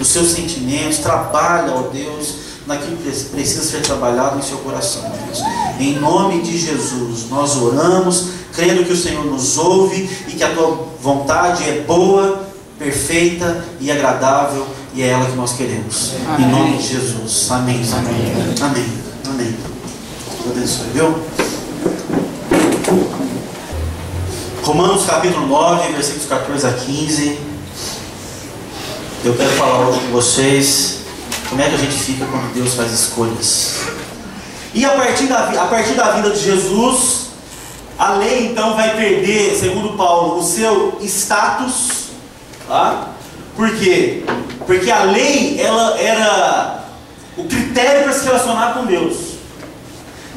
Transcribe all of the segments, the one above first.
dos seus sentimentos. Trabalha, ó Deus, naquilo que precisa ser trabalhado em seu coração, Deus. Em nome de Jesus, nós oramos, crendo que o Senhor nos ouve e que a tua vontade é boa, perfeita e agradável, e é ela que nós queremos. Amém. Em nome de Jesus. Amém. Amém. Amém. Amém. Deus abençoe, viu? Romanos capítulo 9, versículos 14 a 15. Eu quero falar hoje com vocês como é que a gente fica quando Deus faz escolhas. E a partir da vida de Jesus, a lei então vai perder, segundo Paulo, o seu status. Tá? Por quê? Porque a lei, ela era o critério para se relacionar com Deus.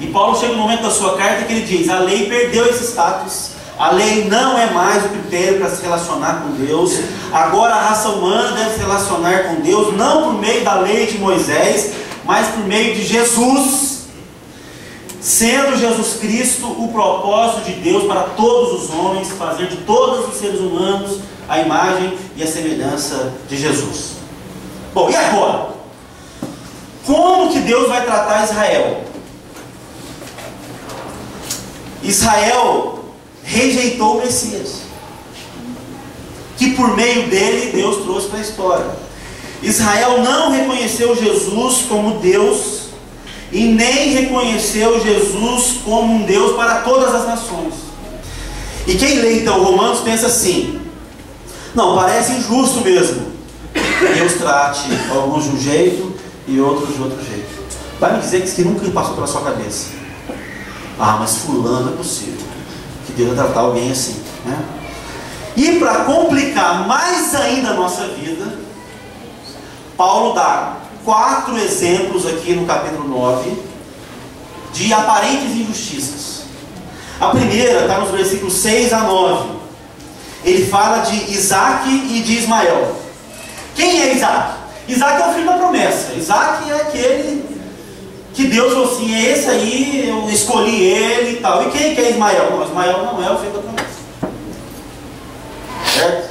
E Paulo chega no momento da sua carta que ele diz: a lei perdeu esse status. A lei não é mais o critério para se relacionar com Deus. Agora a raça humana deve se relacionar com Deus, não por meio da lei de Moisés, mas por meio de Jesus, sendo Jesus Cristo o propósito de Deus para todos os homens, fazer de todos os seres humanos a imagem e a semelhança de Jesus. Bom, e agora? Como que Deus vai tratar Israel? Israel rejeitou o Messias, que por meio dele Deus trouxe para a história. Israel não reconheceu Jesus como Deus e nem reconheceu Jesus como um Deus para todas as nações. E quem lê então Romanos pensa assim: não, parece injusto mesmo que Deus trate alguns de um jeito e outros de outro jeito. Vai me dizer que isso nunca passou pela sua cabeça: ah, mas fulano é possível que Deus vai tratar alguém assim, né? E para complicar mais ainda a nossa vida, Paulo dá 4 exemplos aqui no capítulo 9 de aparentes injustiças. A primeira está nos versículos 6 a 9. Ele fala de Isaac e de Ismael. Quem é Isaac? Isaac é o filho da promessa. Isaac é aquele que Deus falou assim: é esse aí, eu escolhi ele e tal. E quem que é Ismael? Não, Ismael não é o filho da promessa. Certo?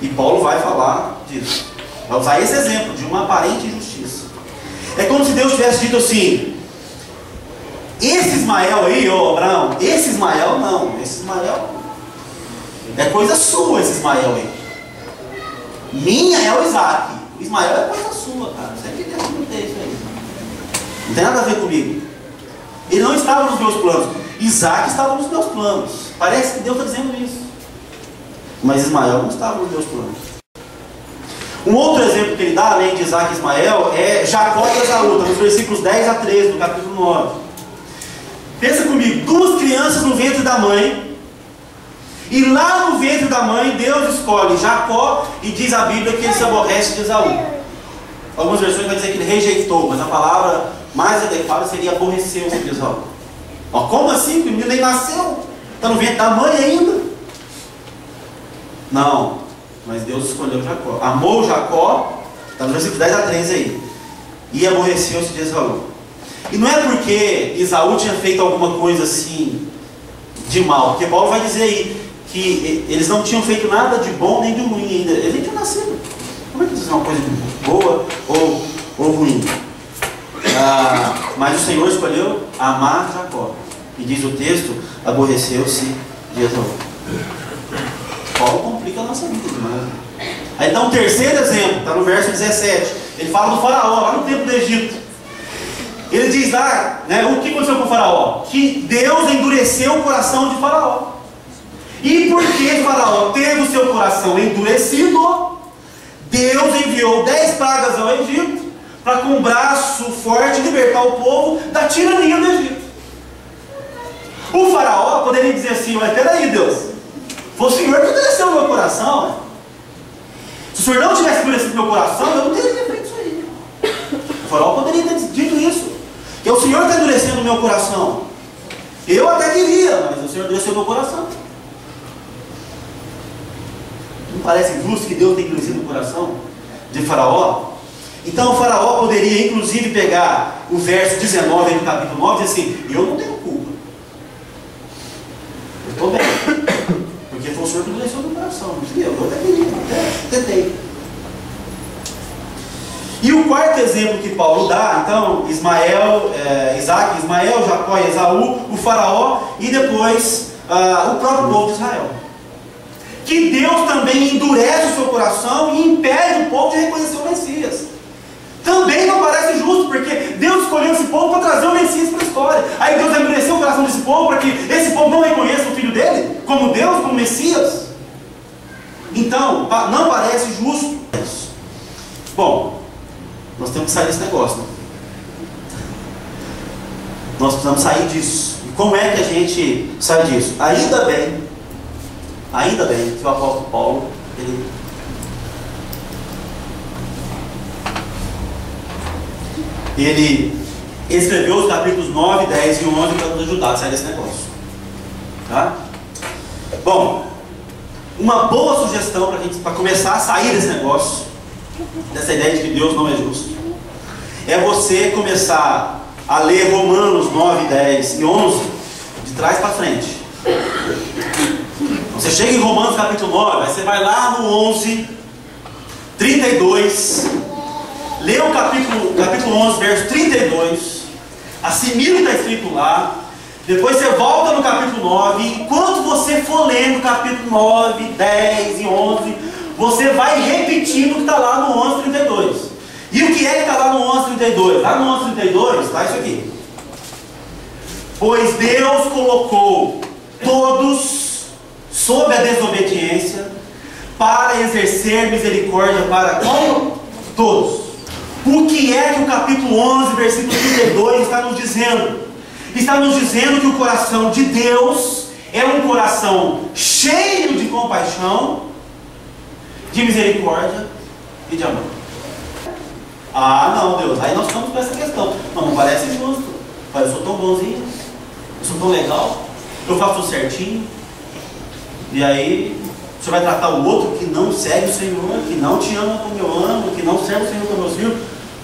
E Paulo vai falar disso. Vai usar esse exemplo de uma aparente injustiça. É como se Deus tivesse dito assim: esse Ismael aí, ô Abraão, esse Ismael não, esse Ismael é coisa sua, esse Ismael aí. Minha é o Isaac. O Ismael é coisa sua, cara. Você que Deus não tem isso aí. Não tem nada a ver comigo. Ele não estava nos meus planos. Isaac estava nos meus planos. Parece que Deus está dizendo isso. Mas Ismael não estava nos meus planos. Um outro exemplo que ele dá, além de Isaac e Ismael, é Jacó e Esaú, nos versículos 10 a 13 do capítulo 9. Pensa comigo: 2 crianças no ventre da mãe. E lá no ventre da mãe, Deus escolhe Jacó e diz a Bíblia que ele se aborrece de Esaú. Algumas versões vão dizer que ele rejeitou, mas a palavra mais adequada seria aborreceu-se de Esaú. Ó, como assim? O menino nem nasceu, está no ventre da mãe ainda. Não, mas Deus escolheu Jacó. Amou Jacó, está no versículo 10 a 13 aí. E aborreceu-se de Esaú. E não é porque Esaú tinha feito alguma coisa assim de mal, porque Paulo vai dizer aí que eles não tinham feito nada de bom nem de ruim ainda. Eles nem tinham nascido. Como é que diz uma coisa boa ou ruim? Mas o Senhor escolheu amar Jacó. E diz o texto: aborreceu-se de Esaú. Paulo complica a nossa vida demais. Aí dá um terceiro exemplo, está no verso 17. Ele fala do faraó, lá no tempo do Egito. Ele diz lá, né, o que aconteceu com o faraó? Que Deus endureceu o coração de faraó. E porque faraó teve o seu coração endurecido, Deus enviou 10 pragas ao Egito, para com um braço forte libertar o povo da tirania do Egito. O faraó poderia dizer assim: mas peraí, Deus, foi o Senhor que endureceu o meu coração, né? Se o Senhor não tivesse endurecido o meu coração, eu não teria feito isso aí. O faraó poderia ter dito isso, que é o Senhor que está endurecendo o meu coração. Eu até queria, mas o Senhor endureceu o meu coração. Não parece justo que Deus tenha endurecido o coração de faraó? Então o faraó poderia inclusive pegar o verso 19 do capítulo 9 e dizer assim: eu não tenho culpa, eu estou bem, porque foi o Senhor que endureceu o meu coração. Eu até queria, até tentei. E o quarto exemplo que Paulo dá, então, Isaac, Ismael, Jacó e Esaú, o faraó e depois o próprio povo de Israel. Que Deus também endurece o seu coração e impede o povo de reconhecer o Messias. Também não parece justo, porque Deus escolheu esse povo para trazer o Messias para a história. Aí Deus endureceu o coração desse povo para que esse povo não reconheça o filho dele como Deus, como Messias. Então, não parece justo. Bom, nós temos que sair desse negócio, né? Nós precisamos sair disso. E como é que a gente sai disso? Ainda bem que o apóstolo Paulo, ele escreveu os capítulos 9, 10 e 11 para nos ajudar a sair desse negócio. Tá? Bom, uma boa sugestão para começar a sair desse negócio, dessa ideia de que Deus não é justo, é você começar a ler Romanos 9, 10 e 11 de trás para frente. Você chega em Romanos capítulo 9, aí você vai lá no 11, 32, lê o capítulo 11, verso 32, assimila o que está escrito lá, depois você volta no capítulo 9, e enquanto você for lendo capítulo 9, 10 e 11, você vai repetindo o que está lá no 11, 32. E o que é que está lá no 11, 32? Lá no 11, 32 está isso aqui. Pois Deus colocou todos sob a desobediência para exercer misericórdia para com todos. O que é que o capítulo 11, versículo 32 está nos dizendo? Está nos dizendo que o coração de Deus é um coração cheio de compaixão, de misericórdia e de amor. Ah, não, Deus, aí nós estamos com essa questão. Não parece justo. Mas eu sou tão bonzinho, eu sou tão legal, eu faço tudo certinho. E aí, você vai tratar o outro que não segue o Senhor, que não te ama como eu amo, que não serve o Senhor como meus filhos,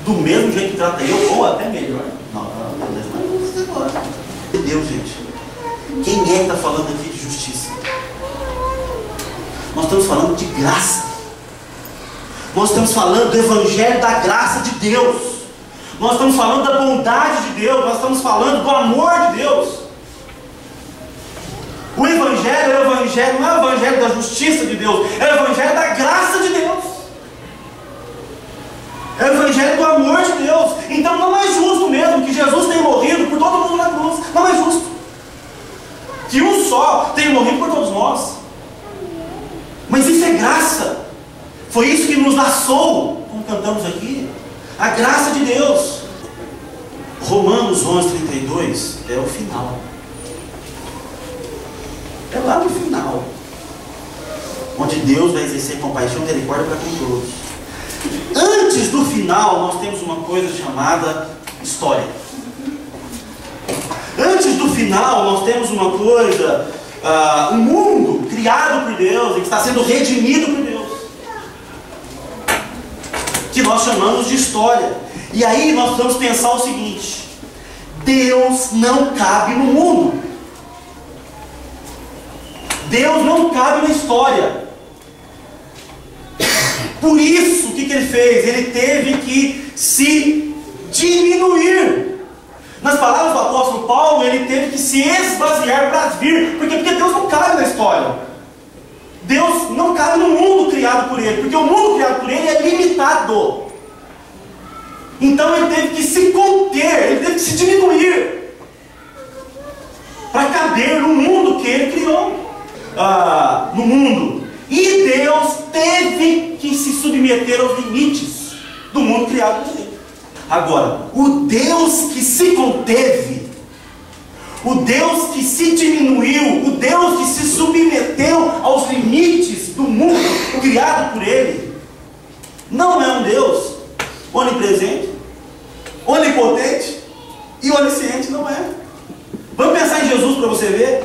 do mesmo jeito que trata eu, ou até melhor. Não, Deus não é isso agora. Deus, gente. Quem é que está falando aqui de justiça? Nós estamos falando de graça. Nós estamos falando do Evangelho da graça de Deus. Nós estamos falando da bondade de Deus. Nós estamos falando do amor de Deus. O Evangelho é o Evangelho, não é o Evangelho da justiça de Deus, é o Evangelho da graça de Deus. É o Evangelho do amor de Deus. Então não é justo mesmo que Jesus tenha morrido por todo mundo na cruz. Não é justo. Que um só tenha morrido por todos nós. Mas isso é graça. Foi isso que nos laçou, como cantamos aqui. A graça de Deus. Romanos 11, 32 é o final. É lá no final, onde Deus vai exercer compaixão e misericórdia para com todos. Antes do final, nós temos uma coisa chamada história. Antes do final, nós temos uma coisa, um mundo criado por Deus, e que está sendo redimido por Deus, que nós chamamos de história. E aí nós precisamos pensar o seguinte: Deus não cabe no mundo. Deus não cabe na história. Por isso, o que ele fez? Ele teve que se diminuir. Nas palavras do apóstolo Paulo, ele teve que se esvaziar para vir. Porque Deus não cabe na história. Deus não cabe no mundo criado por ele. Porque o mundo criado por ele é limitado. Então ele teve que se conter, ele teve que se diminuir para caber no mundo que ele criou. No mundo. E Deus teve que se submeter aos limites do mundo criado por ele. Agora, o Deus que se conteve, o Deus que se diminuiu, o Deus que se submeteu aos limites do mundo criado por ele, não é um Deus onipresente, onipotente e onisciente, não é. Vamos pensar em Jesus para você ver.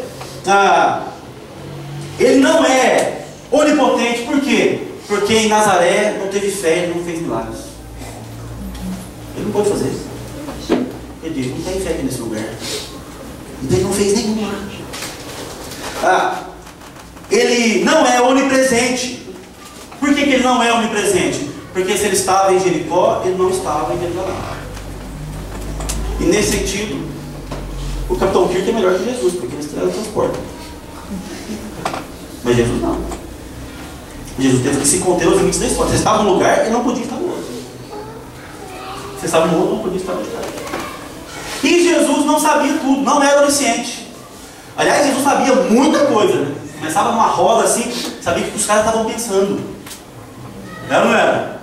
Ele não é onipotente, por quê? Porque em Nazaré não teve fé, ele não fez milagres. Ele não pode fazer isso. Ele diz: não tem fé aqui nesse lugar. Então ele não fez nenhum milagre. Ele não é onipresente. Por que ele não é onipresente? Porque se ele estava em Jericó, ele não estava em Jerusalém. E nesse sentido, o Capitão Kirk é melhor que Jesus, porque ele transporta. Mas Jesus não. Jesus teve que se conter aos limites da história. Você estava num lugar e não podia estar no outro. Você estava no outro e não podia estar no outro. E Jesus não sabia tudo, não era onisciente. Aliás, Jesus sabia muita coisa, né? Começava numa roda assim, sabia o que os caras estavam pensando. Era ou não era?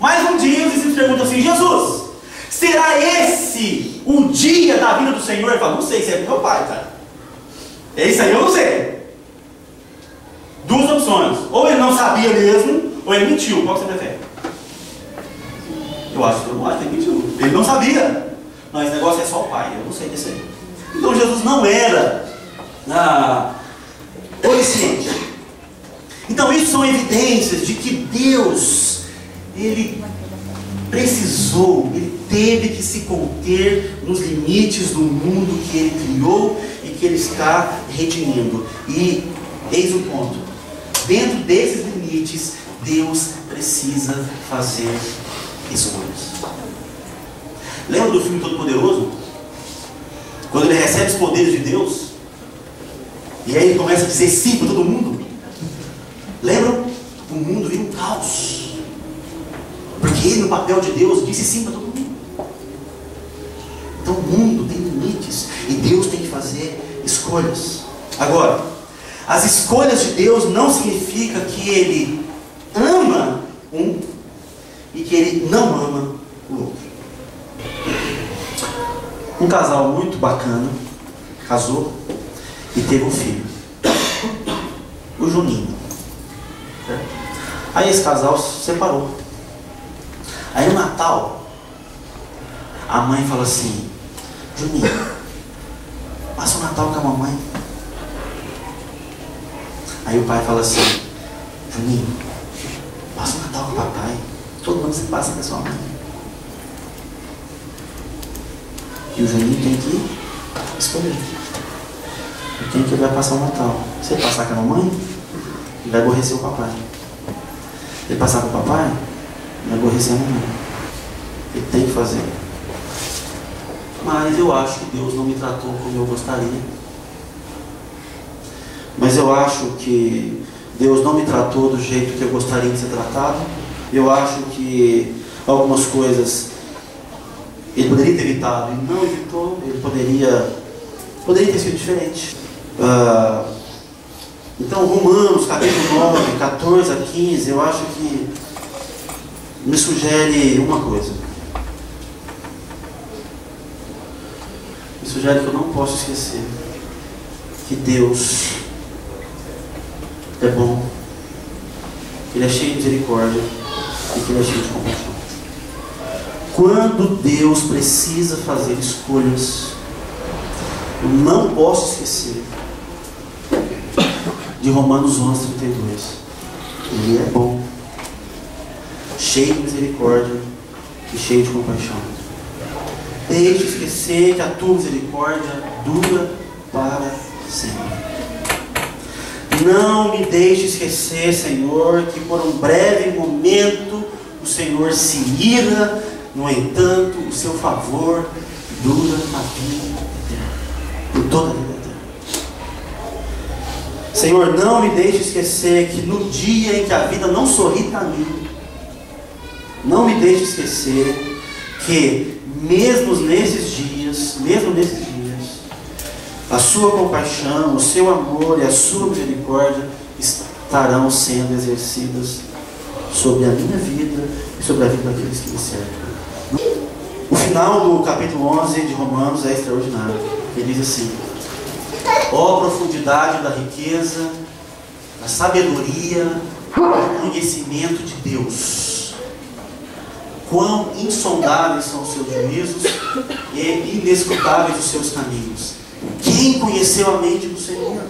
Mas um dia os discípulos perguntam assim: Jesus, será esse o dia da vinda do Senhor? Ele fala: não sei, isso é meu pai, cara. É isso aí, eu não sei. Duas opções: ou ele não sabia mesmo, ou ele mentiu. Qual que você prefere? Eu acho que ele mentiu. Ele não sabia. Não, esse negócio é só o pai, eu não sei desse aí. Então Jesus não era onisciente. Então isso são evidências de que Deus, Ele precisou, Ele teve que se conter nos limites do mundo que Ele criou e que Ele está redimindo. E eis o ponto: dentro desses limites, Deus precisa fazer escolhas. Lembra do filme Todo-Poderoso? Quando ele recebe os poderes de Deus, e aí ele começa a dizer sim para todo mundo. Lembram? O mundo vira um caos, porque ele, no papel de Deus, disse sim para todo mundo. Então o mundo tem limites e Deus tem que fazer escolhas. Agora, as escolhas de Deus não significa que Ele ama um e que Ele não ama o outro. Um casal muito bacana casou e teve um filho, o Juninho. Aí esse casal se separou. Aí no Natal, a mãe fala assim: Juninho, passa o Natal com a mamãe. Aí o pai fala assim: Juninho, passa o Natal com o papai. Todo mundo se passa com a sua mãe. E o Juninho tem que escolher quem que ele vai passar o Natal. Se ele passar com a mamãe, ele vai aborrecer o papai. Se ele passar com o papai, ele vai aborrecer a mamãe. Ele tem que fazer. Mas eu acho que Deus não me tratou como eu gostaria. Mas eu acho que Deus não me tratou do jeito que eu gostaria de ser tratado. Eu acho que algumas coisas Ele poderia ter evitado e não evitou. Ele poderia ter sido diferente. Então Romanos capítulo 9, 14 a 15, eu acho que me sugere uma coisa. Me sugere que eu não posso esquecer que Deus é bom, que Ele é cheio de misericórdia e que Ele é cheio de compaixão. Quando Deus precisa fazer escolhas, eu não posso esquecer de Romanos 11, 32. Ele é bom, cheio de misericórdia e cheio de compaixão. Deixe esquecer que a tua misericórdia dura para sempre. Não me deixe esquecer, Senhor, que por um breve momento o Senhor se ira, no entanto, o seu favor dura a vida eterna, por toda a vida eterna. Senhor, não me deixe esquecer que no dia em que a vida não sorri para mim, não me deixe esquecer que mesmo nesses dias, a sua compaixão, o seu amor e a sua misericórdia estarão sendo exercidas sobre a minha vida e sobre a vida daqueles que me servem. O final do capítulo 11 de Romanos é extraordinário. Ele diz assim: ó profundidade da riqueza, da sabedoria, do conhecimento de Deus. Quão insondáveis são os seus juízos e inescrutáveis os seus caminhos. Quem conheceu a mente do Senhor?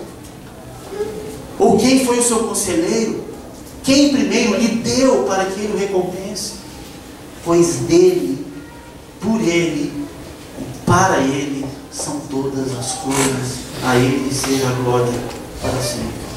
Ou quem foi o seu conselheiro? Quem primeiro lhe deu para que ele o recompense? Pois dele, por ele, para ele são todas as coisas. A ele seja a glória para sempre.